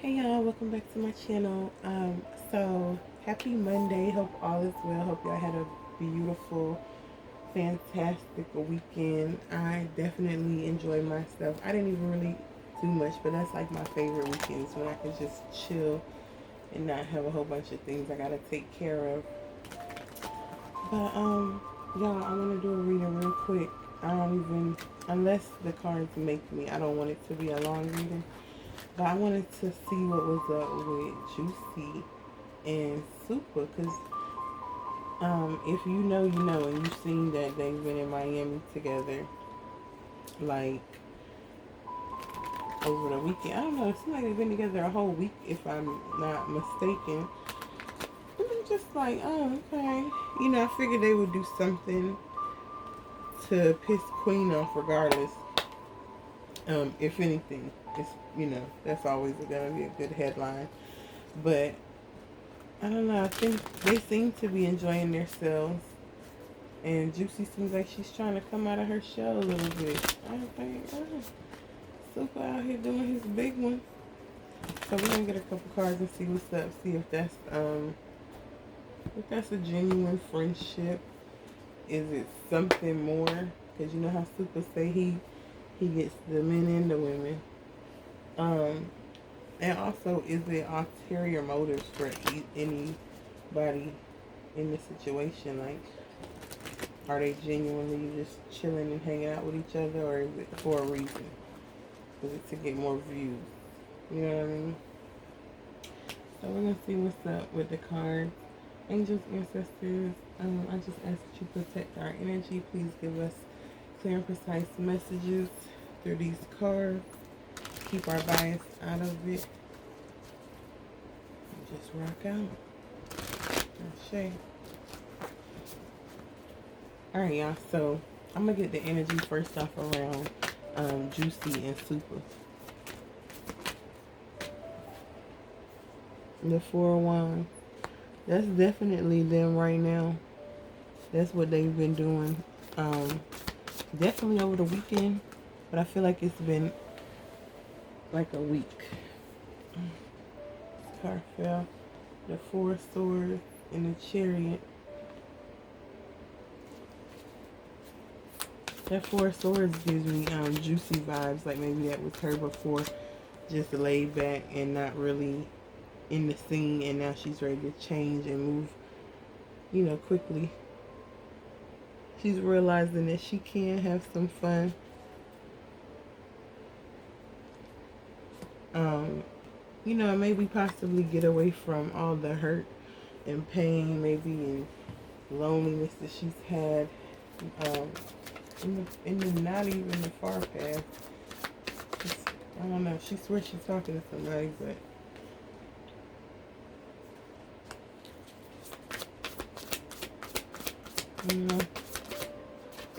Hey y'all, welcome back to my channel. So happy Monday. Hope all is well. Hope y'all had a beautiful, fantastic weekend. I definitely enjoyed myself. I didn't even really do much, but that's like my favorite weekends when I can just chill and not have a whole bunch of things I gotta take care of. But y'all, I wanna do a reading real quick. I don't even unless the cards make me, I don't want it to be a long reading. But I wanted to see what was up with Juicy and Super, because if you know, you know, and you've seen that they've been in Miami together, like over the weekend. I don't know. It seems like they've been together a whole week, if I'm not mistaken. And I'm just like, oh, okay. You know, I figured they would do something to piss Queen off, regardless. If anything, it's that's always gonna be a good headline, but I don't know. I think they seem to be enjoying themselves. And Juicy seems like she's trying to come out of her shell a little bit. I think, Super out here doing his big one. So we're gonna get a couple cards and see what's up. See if that's a genuine friendship. Is it something more? Because you know how Super say he gets the men and the women. And also, is it ulterior motives for anybody in this situation? Like, are they genuinely just chilling and hanging out with each other, or is it for a reason? Is it to get more views? You know what I mean? So we're gonna see what's up with the cards. Angels, ancestors, I just ask that you protect our energy. Please give us clear and precise messages through these cards. Keep our bias out of it. Just rock out. Shay. Alright, y'all. So I'm gonna get the energy first off around Juicy and Super. The 4 of Wands. That's definitely them right now. That's what they've been doing. Definitely over the weekend, but I feel like it's been like a week. This card fell. The 4 of Swords and the Chariot. That 4 of Swords gives me Juicy vibes, like maybe that was her before, just laid back and not really in the scene, and now she's ready to change and move, quickly. She's realizing that she can have some fun. Maybe possibly get away from all the hurt and pain, maybe, and loneliness that she's had in the not even the far past. I don't know. She swears she's talking to somebody, but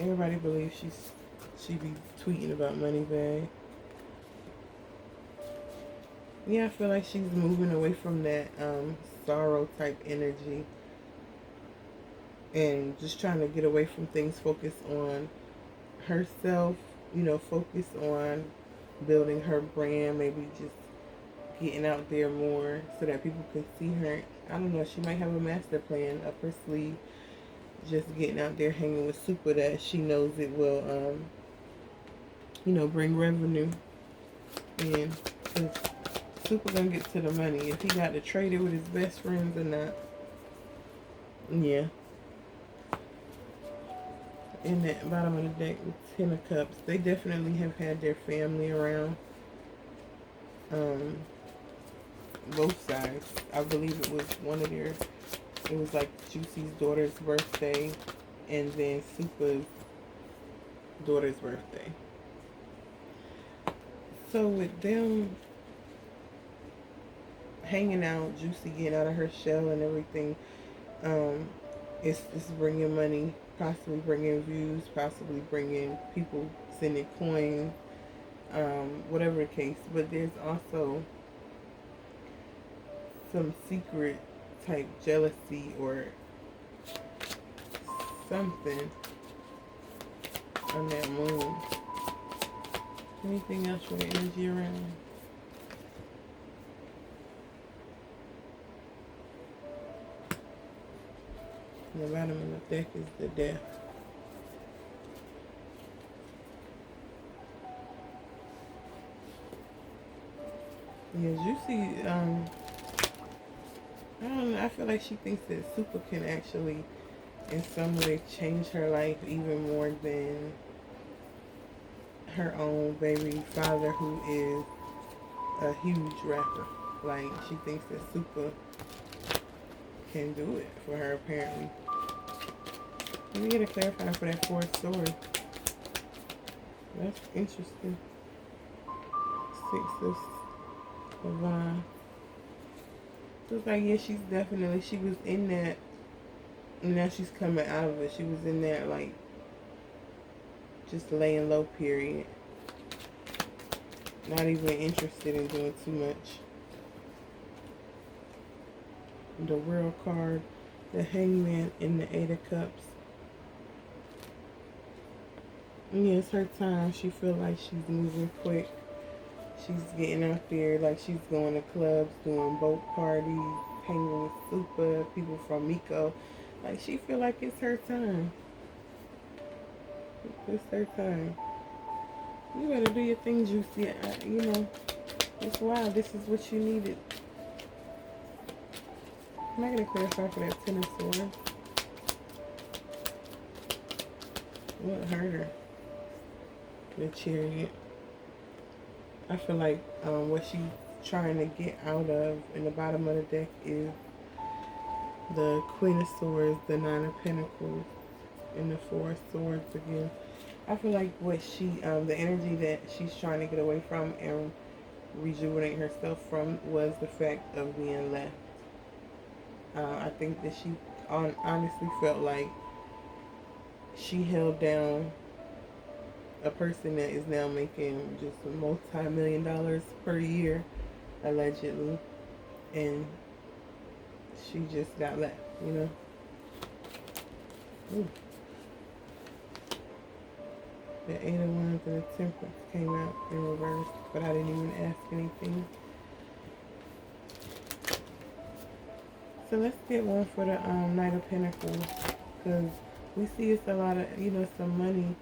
everybody believes she be tweeting about Moneybag. Yeah, I feel like she's moving away from that sorrow type energy and just trying to get away from things, focus on herself, focus on building her brand, maybe just getting out there more so that people can see her. I don't know, she might have a master plan up her sleeve, just getting out there hanging with Super, that she knows it will, bring revenue in. Super gonna get to the money. If he got to trade it with his best friends or not. Yeah. In that bottom of the deck with 10 of Cups, they definitely have had their family around. Both sides. I believe it was it was like Juicy's daughter's birthday and then Super's daughter's birthday. So with them hanging out, Juicy getting out of her shell and everything, it's bringing money, possibly bringing views, possibly bringing people sending coins, whatever the case. But there's also some secret type jealousy or something on that moon. Anything else for the energy around? And the bottom of the deck is the death. Yeah, Juicy, I don't know, I feel like she thinks that Super can actually, in some way, change her life even more than her own baby father, who is a huge rapper. Like, she thinks that Super can do it for her, apparently. Let me get a clarifier for that fourth sword. That's interesting. Six of Wands. So it's like, yeah, she's definitely, she was in that, and now she's coming out of it. She was in that, like, just laying low period. Not even interested in doing too much. The World card, the Hangman, and the Eight of Cups. And yeah, it's her time. She feel like she's moving quick. She's getting out there, like she's going to clubs, doing boat parties, hanging with Super, people from Mico. Like, she feel like it's her time. It's her time. You better do your thing, Juicy. You know, it's wild. This is what you needed. I'm not going to clarify for that Ten of Swords. What hurt her? The Chariot. I feel like what she's trying to get out of in the bottom of the deck is the Queen of Swords, the Nine of Pentacles, and the Four of Swords again. I feel like what she, the energy that she's trying to get away from and rejuvenate herself from was the fact of being left. I think that she honestly felt like she held down a person that is now making just a multi-million dollars per year, allegedly, and she just got left, you know. Ooh. The Eight of Wands and the Temperance came out in reverse, but I didn't even ask anything. So let's get one for the Knight of Pentacles, because we see it's a lot of, you know, some money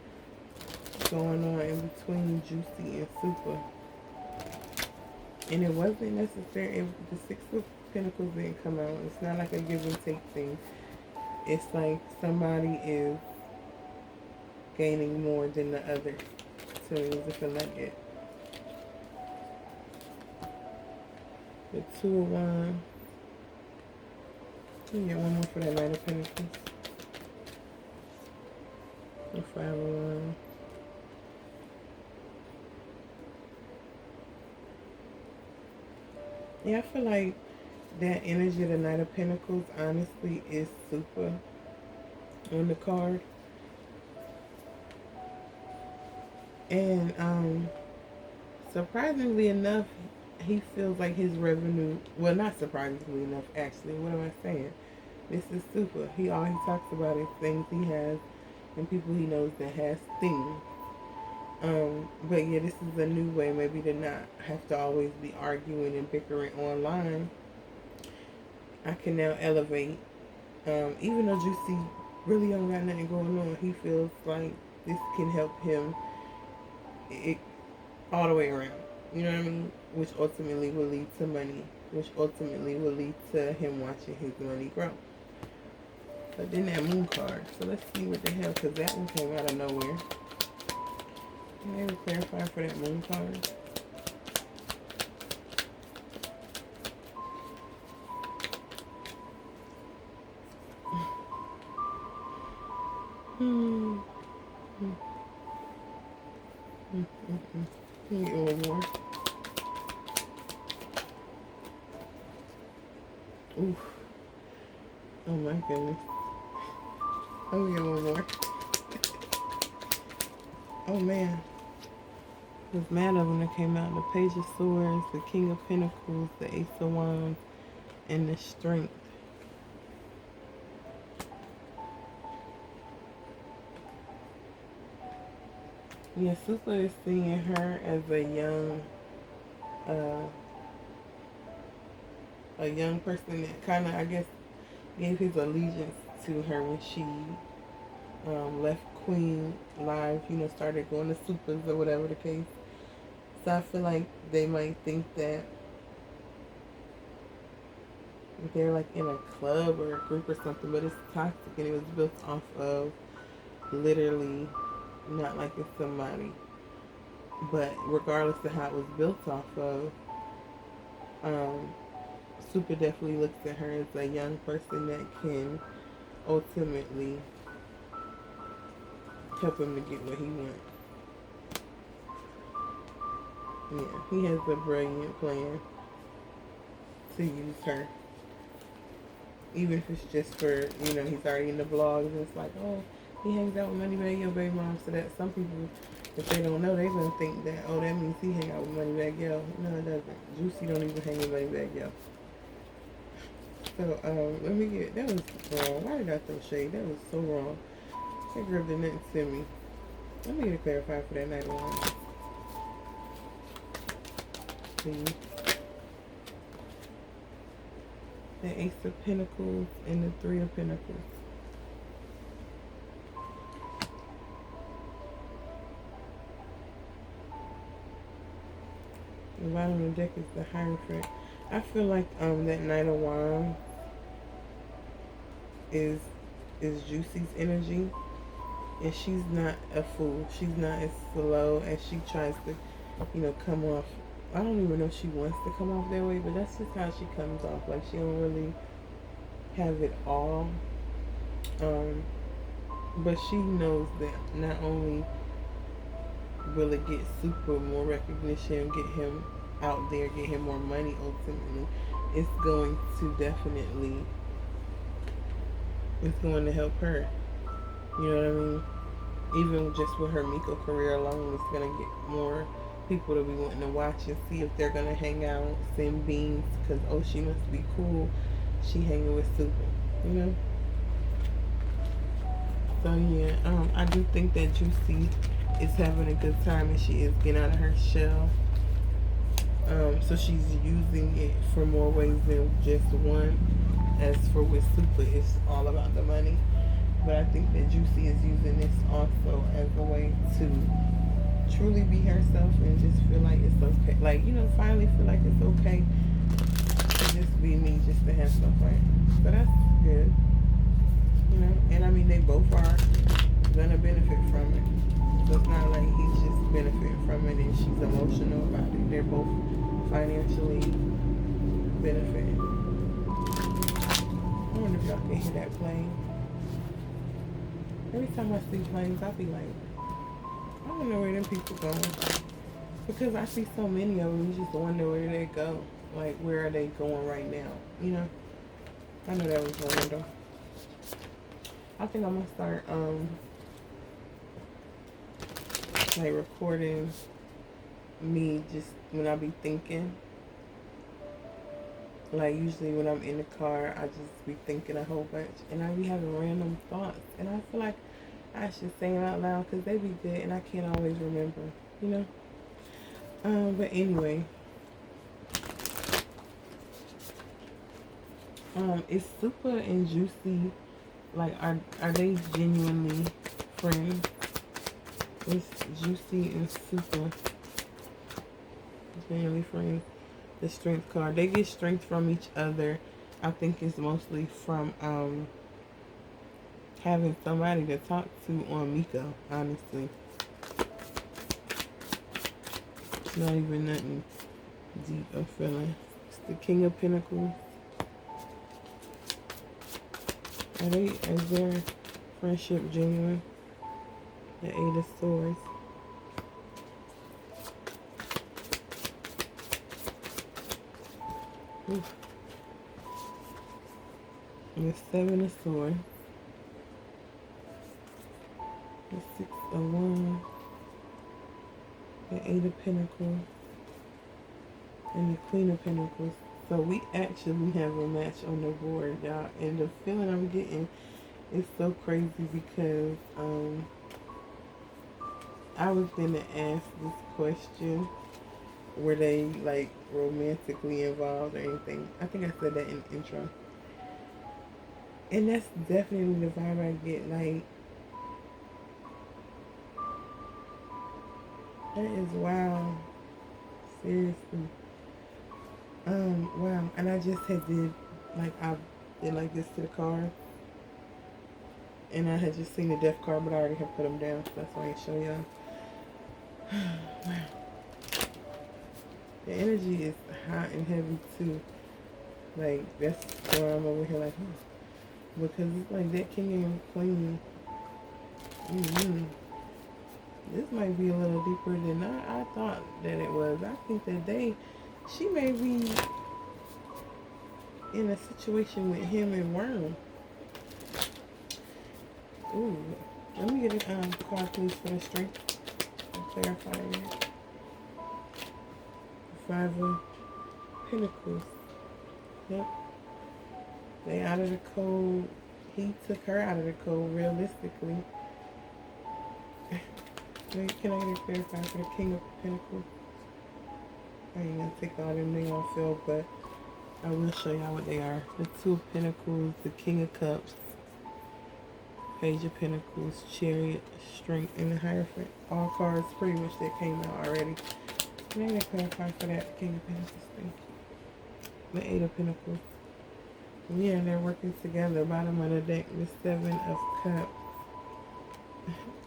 going on in between Juicy and Super. And it wasn't necessary. The Six of Pentacles didn't come out. It's not like a give and take thing. It's like somebody is gaining more than the other. So it was looking like it. The Two of Wands. Let me get one more for that Knight of Pentacles. The Five of Wands. Yeah, I feel like that energy of the Knight of Pentacles, honestly, is Super on the card. And surprisingly enough, he feels like his revenue, well, not surprisingly enough, actually, what am I saying? This is Super. All he talks about is things he has and people he knows that has things. But yeah, this is a new way maybe to not have to always be arguing and bickering online. I can now elevate. Even though Juicy really don't got nothing going on, he feels like this can help him all the way around. You know what I mean? Which ultimately will lead to money. Which ultimately will lead to him watching his money grow. But then that Moon card. So let's see what the hell, because that one came out of nowhere. Can I ever clarify for that Moon card? Let me get one more. Oof. Oh my goodness. Let me get one more. Oh man. There's mad of them that came out. The Page of Swords, the King of Pentacles, the Ace of Wands, and the Strength. Yeah, Super is seeing her as a young person that kind of, I guess, gave his allegiance to her when she left Queen live, you know, started going to supers or whatever the case. So I feel like they might think that they're like in a club or a group or something, but it's toxic and it was built off of literally not liking somebody. But regardless of how it was built off of, Super definitely looks at her as a young person that can ultimately help him to get what he wants. Yeah, he has a brilliant plan to use her. Even if it's just for, you know, he's already in the blogs and it's like, oh, he hangs out with Moneybag Yo baby mom. So that some people, if they don't know, they're going to think that, oh, that means he hang out with Moneybag Yo. No, it doesn't. Juicy don't even hang with Moneybag Yo. So, let me get, that was wrong. Why did I throw shade? That was so wrong. That girl did nothing to me. Let me get it clarified for that night one. See? The Ace of Pentacles and the Three of Pentacles. The bottom of the deck is the Hierophant. I feel like that Knight of Wands is Juicy's energy, and she's not a fool. She's not as slow as she tries to, you know, come off. I don't even know if she wants to come off that way, but that's just how she comes off. Like, she don't really have it all. But she knows that not only will it get Super more recognition, get him out there, get him more money ultimately, it's going to definitely, it's going to help her. You know what I mean? Even just with her mico career alone, it's going to get more people to be wanting to watch and see if they're going to hang out, send beans, because, oh, she must be cool. She hanging with Super, you know? So, yeah, I do think that Juicy is having a good time and she is getting out of her shell. So she's using it for more ways than just one. As for with Super, it's all about the money. But I think that Juicy is using this also as a way to truly be herself and just feel like it's okay. Like, you know, finally feel like it's okay to just be me, just to have some fun. So that's good. You know, and I mean, they both are gonna benefit from it. So it's not like he's just benefiting from it and she's emotional about it. They're both financially benefiting. I wonder if y'all can hear that plane. Every time I see planes, I'll be like, I don't know where them people going. Because I see so many of them, you just wonder where they go. Like, where are they going right now? You know? I know that was random. I think I'm gonna start like recording me just when I be thinking. Like, usually when I'm in the car, I just be thinking a whole bunch and I be having random thoughts, and I feel like I should say them out loud because they be good and I can't always remember, you know. But anyway, is Super and Juicy, like, are they genuinely friends? It's Juicy and Super genuinely friends. The Strength card, they get strength from each other. I think it's mostly from having somebody to talk to on mico, honestly. It's not even nothing deep or feeling. It's the King of Pentacles. Is their friendship genuine? The Eight of Swords. Oof. The Seven of Swords. The Six of Wands. The Eight of Pentacles. And the Queen of Pentacles. So we actually have a match on the board, y'all. And the feeling I'm getting is so crazy because I was gonna ask this question. Were they like romantically involved or anything? I think I said that in the intro. And that's definitely the vibe I get. Like, that is wow. Seriously. Wow. And I just I did like this to the car. And I had just seen the death card, but I already had put them down, so that's why I show y'all. Wow. The energy is hot and heavy too. Like, that's why I'm over here like, because it's like that king and queen. This might be a little deeper than I thought that it was. I think that she may be in a situation with him and Worm. Ooh, let me get a card please for the strength and clarifier. Five of Pentacles. Yep. They out of the code. He took her out of the code realistically. Wait, can I get a clarifier for the King of Pentacles? I ain't gonna take all them, they gonna feel, but I will show y'all what they are. The Two of Pentacles, the King of Cups, Page of Pentacles, Chariot, Strength, and the Hierophant. All cards pretty much that came out already. Can I get a clarifier for that King of Pentacles? Thank you. The Eight of Pentacles. Yeah, they're working together. Bottom of the deck, the Seven of Cups.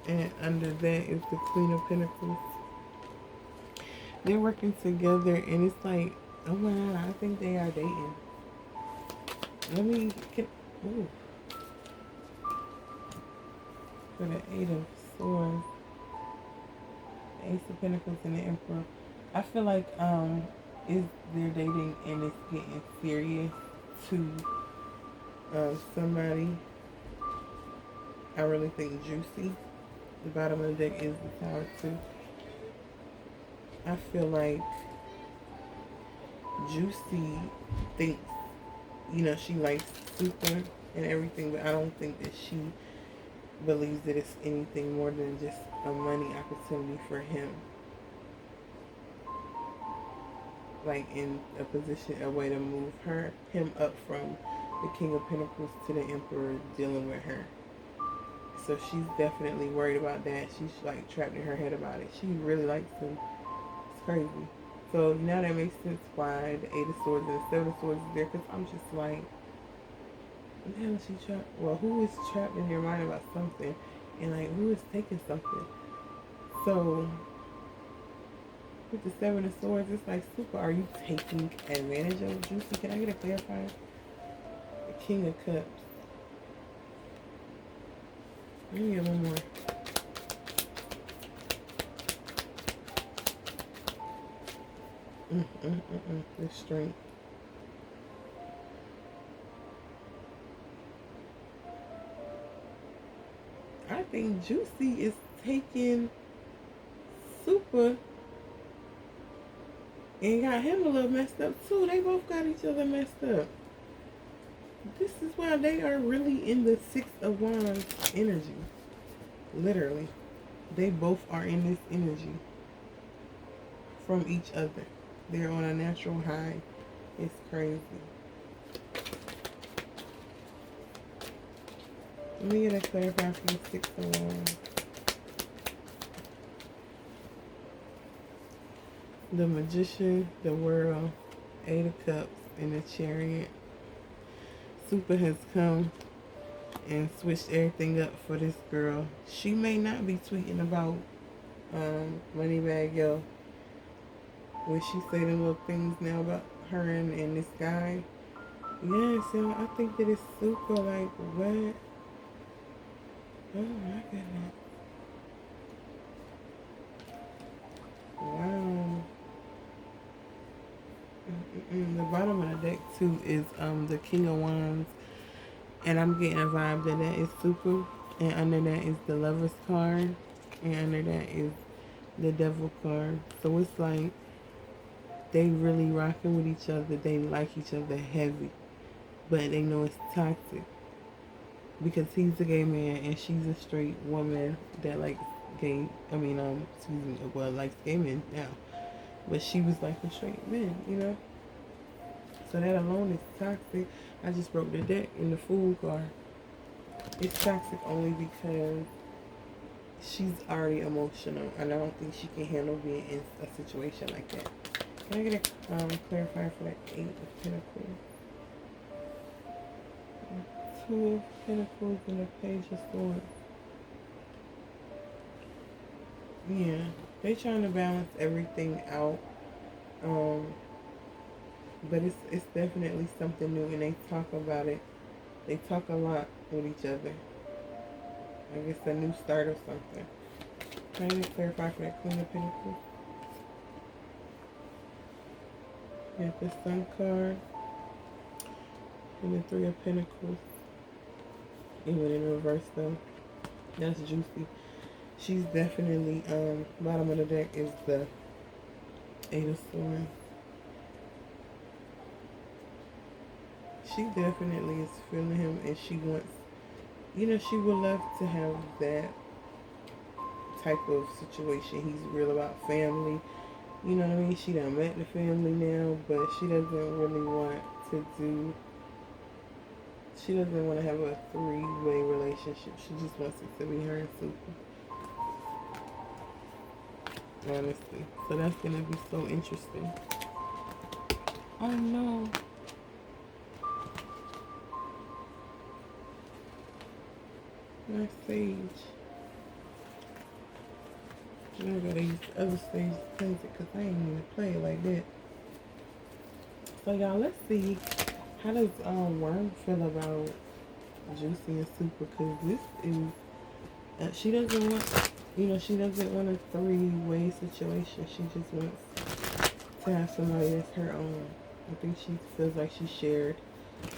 And under that is the Queen of Pentacles. They're working together, and it's like, oh my God, I think they are dating. Ooh. For the Eight of Swords, the Ace of Pentacles, and the Emperor. I feel like they're dating and it's getting serious to somebody. I really think Juicy. The bottom of the deck is the Tower too. I feel like Juicy thinks, she likes Super and everything, but I don't think that she believes that it's anything more than just a money opportunity for him. Like, in a way to move him up from the King of Pentacles to the Emperor dealing with her. So she's definitely worried about that. She's like trapped in her head about it. She really likes him. It's crazy. So now that makes sense why the Eight of Swords and the Seven of Swords is there. Because I'm just like, what the hell is she trapped? Well, who is trapped in your mind about something? And like, who is taking something? So with the Seven of Swords, it's like, Super, are you taking advantage of Juicy? Can I get a clarifier? The King of Cups. Let me get one more. The Strength. I think Juicy is taking Super and got him a little messed up too. They both got each other messed up. This is why they are really in the Six of Wands energy. Literally. They both are in this energy from each other. They're on a natural high. It's crazy. Let me get a clarifier for the Six of Wands. The Magician, the World, Eight of Cups, and the Chariot. Super has come and switched everything up for this girl. She may not be tweeting about Moneybag Yo when she say the little things now about her and this guy. Yeah, so I think that it's Super like, what? Oh my goodness. Wow. The bottom of the deck too is the King of Wands, and I'm getting a vibe that is Super, and under that is the Lover's card, and under that is the Devil card. So it's like they really rocking with each other. They like each other heavy, but they know it's toxic because he's a gay man and she's a straight woman that likes likes gay men now. But she was like a straight man, So that alone is toxic. I just broke the deck in the food car. It's toxic only because she's already emotional, and I don't think she can handle being in a situation like that. Can I get a clarifier for that 8 of Pentacles? 2 of Pentacles and a Page of Swords. Yeah, they trying to balance everything out. But it's definitely something new, and they talk about it. They talk a lot with each other. I guess a new start or something. Can I just clarify for that Queen of Pentacles? We have the Sun card and the 3 of Pentacles. Even in reverse though. That's juicy. She's definitely bottom of the deck is the 8 of Swords. She definitely is feeling him, and she wants, you know, she would love to have that type of situation. He's real about family. You know what I mean? She done met the family now, but she doesn't really want to do, she doesn't want to have a 3-way relationship. She just wants it to be her and Super. Honestly. So that's going to be so interesting. Oh no. My sage. Now I gotta use the other stage to cleanse it because I ain't even play it like that. So y'all, let's see, how does Worm feel about Juicy and Super? Because this is, she doesn't want, you know, she doesn't want a 3-way situation. She just wants to have somebody that's her own. I think she feels like she shared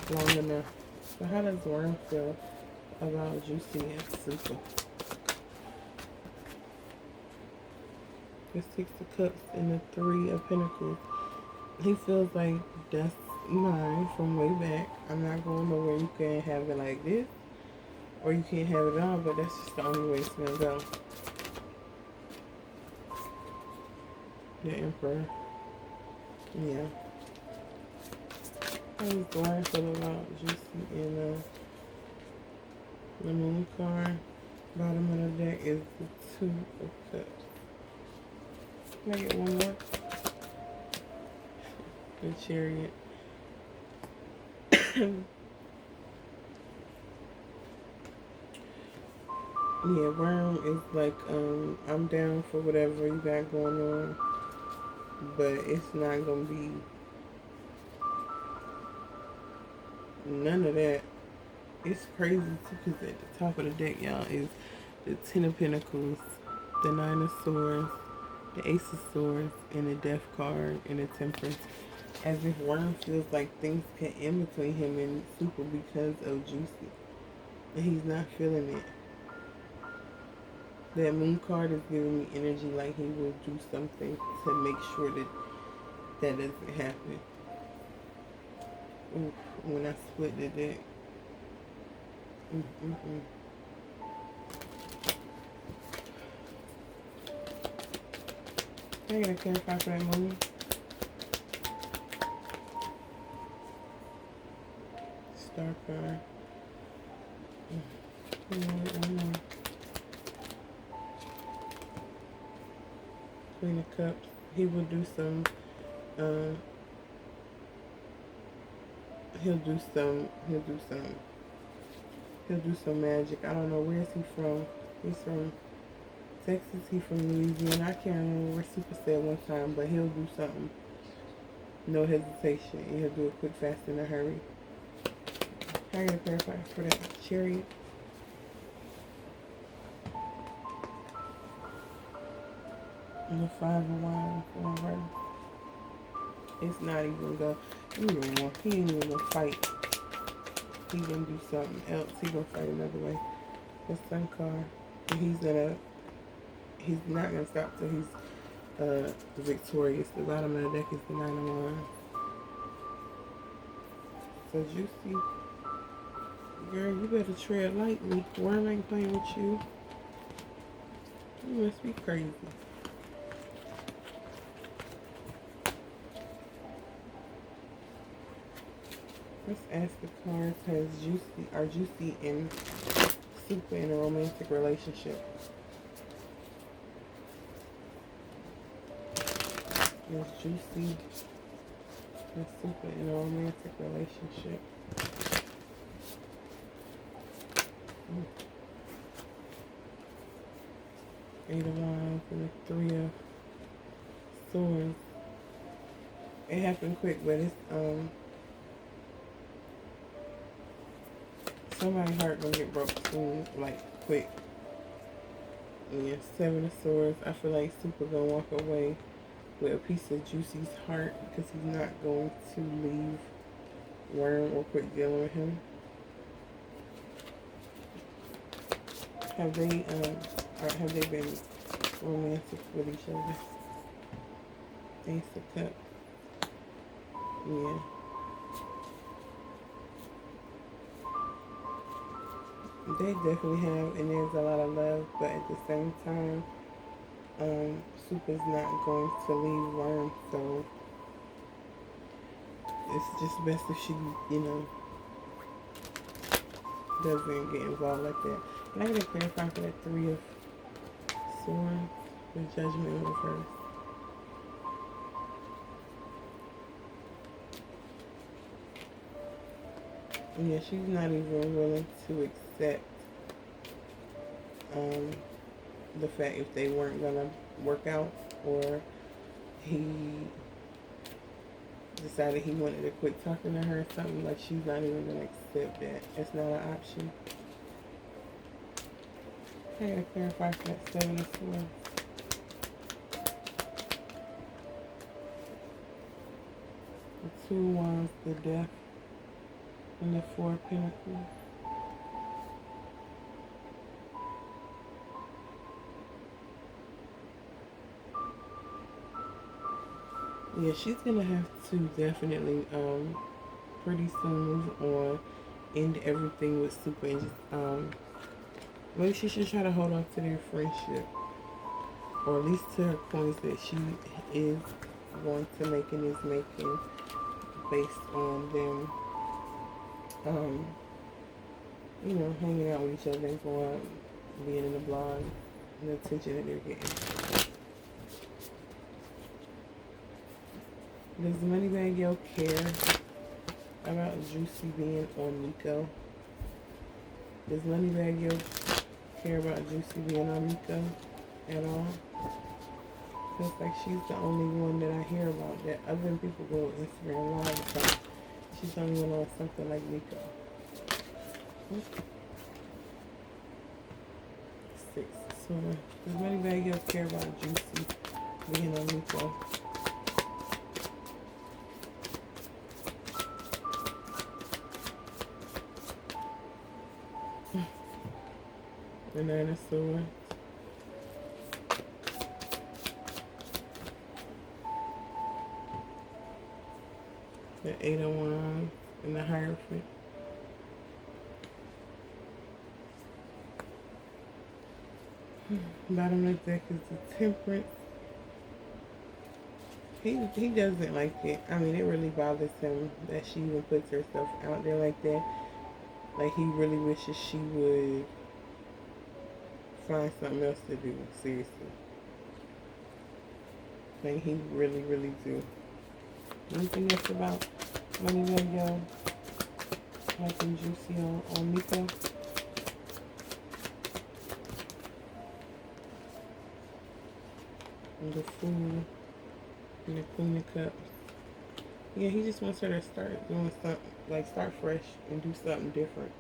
long enough. So how does Worm feel about Juicy and Super? The 6 of Cups and the 3 of Pentacles. He feels like that's mine from way back. I'm not going nowhere. You can't have it like this, or you can't have it all, but that's just the only way it's gonna go. The Emperor. Yeah. I was going for about Juicy and the Moon card. Bottom of the deck is the 2 of Cups. Can I get one more? The Chariot. Yeah, Worm is like, I'm down for whatever you got going on, but it's not gonna be none of that. It's crazy too, because at the top of the deck, y'all, is the 10 of Pentacles, the 9 of Swords, the Ace of Swords, and the Death card, and the Temperance. As if Worm feels like things can end between him and Super because of Juicy, and he's not feeling it. That Moon card is giving me energy like he will do something to make sure that that doesn't happen. Oof, when I split the deck. I gotta clarify for that Moon. Star card. One more. Queen of Cups. He will do some, he'll do some magic. I don't know, where is he from? He's from Texas. He's from Louisiana. I can't remember where Super said one time, but he'll do something. No hesitation. And he'll do it quick, fast, in a hurry. I gotta clarify for that Chariot. And the 5 of Wands in reverse. It's not even gonna, he ain't even gonna fight. He gonna do something else. He gonna fight another way. The Sun card. And he's not gonna stop till he's victorious. The bottom of the deck is the 9 of Wands. So Juicy, girl, you better tread lightly. Worm ain't playing with you. You must be crazy. Let's ask the cards, are Juicy and Super in a romantic relationship? Is Juicy and Super in a romantic relationship? Eight of Wands and the Three of Swords. It happened quick, but it's somebody's heart gonna get broke soon, like quick. Yeah, Seven of Swords. I feel like Super gonna walk away with a piece of Juicy's heart because he's not going to leave Worm or quit dealing with him. Have they been romantic with each other? Ace of Cups. Yeah. They definitely have, and there's a lot of love, but at the same time, Super's not going to leave Worm, so it's just best if she, doesn't get involved like that. And I gotta clarify for that Three of Swords, the Judgment in reverse. Yeah, she's not even willing to accept the fact if they weren't gonna work out, or he decided he wanted to quit talking to her or something. Like, she's not even gonna accept that. It's not an option. I gotta clarify for that Seven of Swords. The Two of Wands, the Death, and the Four of Pentacles. Yeah, she's gonna have to definitely pretty soon move on, end everything with Super, and just maybe she should try to hold on to their friendship, or at least to her points that she is going to make and is making based on them hanging out with each other and going out, being in the blog, and the attention that they're getting. Does Moneybag Yo care about Juicy being on Mico? Does Moneybag Yo care about Juicy being on Mico at all? Feels like she's the only one that I hear about, that other people go on Instagram Live about. She's the only one on something like Mico. Six. So does Moneybag Yo care about Juicy being on Mico? The Nine of Swords. The Eight of Wands and the Hierophant. Bottom of the deck is the Temperance. He doesn't like it. I mean, it really bothers him that she even puts herself out there like that. Like, he really wishes she would find something else to do, seriously. Like, he really, really do. Anything else about Moneybag Yo helping Juicy on Mico? And the Fool and the Queen of Cups. Yeah, he just wants her to start doing something, like start fresh and do something different.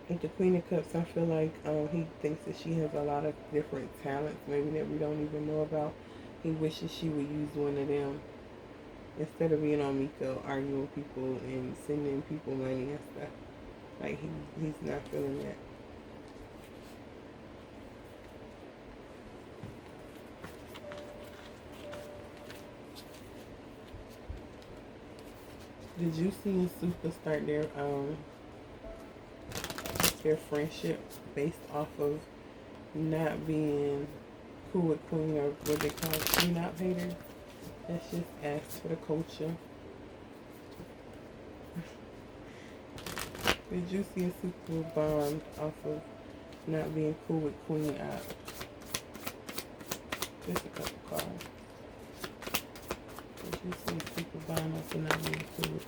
With the Queen of Cups, I feel like he thinks that she has a lot of different talents, maybe that we don't even know about. He wishes she would use one of them instead of being on Mico, arguing with people and sending people money and stuff. Like, he's not feeling that. Did Juicy and Super start their friendship based off of not being cool with Queen, or what they call clean out haters? That's just asked for the culture. The Juicy and Super bombed off of not being cool with Queen App. Just a couple cards. The Juicy and Super bombed off of not being cool with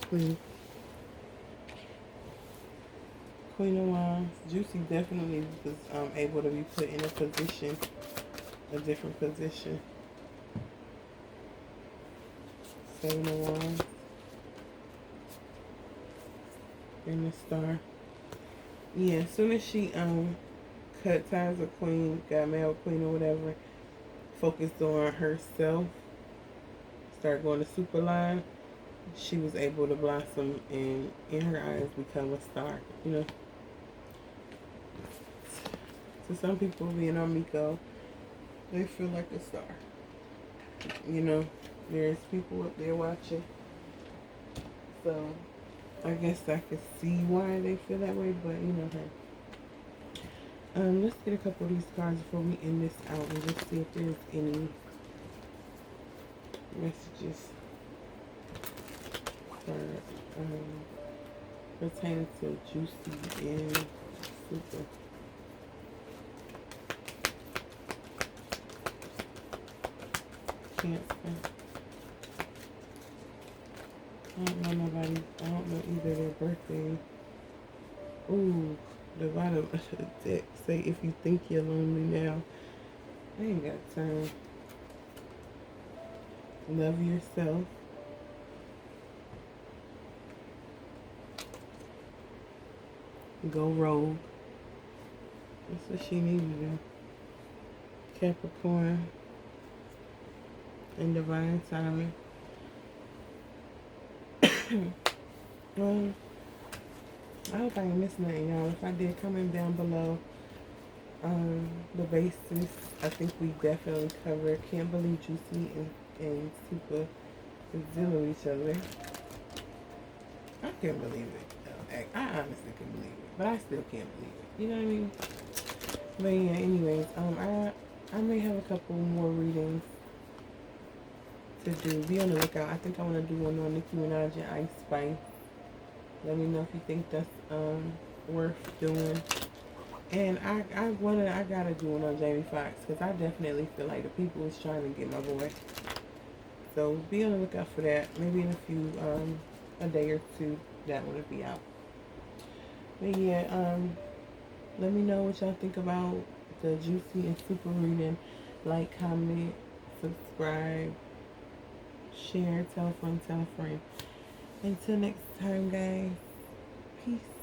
Queen of Wands. Juicy definitely was able to be put in a position, a different position. Seven of Wands. And the Star. Yeah, as soon as she cut ties with Queen, got mad with Queen or whatever, focused on herself, started going to super line, she was able to blossom and in her eyes become a star, you know. To some people being on Mico, they feel like a star. You know, there's people up there watching. So I guess I could see why they feel that way, but you know, hey. Let's get a couple of these cards before we end this out and just see if there's any messages for pertaining to Juicy and Super. Cancer. I don't know nobody. I don't know either their birthday. Ooh, the bottom of the deck say if you think you're lonely now. I ain't got time. Love yourself. Go rogue. That's what she needs to do. Capricorn. And divine timing. I hope I ain't missing nothing, y'all. If I did, comment down below. The basis, I think we definitely covered. Can't believe Juicy and Super zillow each other. I can't believe it. I honestly can believe it, but I still can't believe it. You know what I mean? But yeah, anyways, I may have a couple more readings to do. Be on the lookout. I think I want to do one on Nicki Minaj and Ice Spice. Let me know if you think that's worth doing. And I gotta do one on Jamie Foxx because I definitely feel like the people is trying to get my boy. So be on the lookout for that. Maybe in a few a day or two that one will be out. But yeah, let me know what y'all think about the Juicy and Super reading. Like, comment, subscribe, share, tell a friend, tell a friend. Until next time, guys. Peace.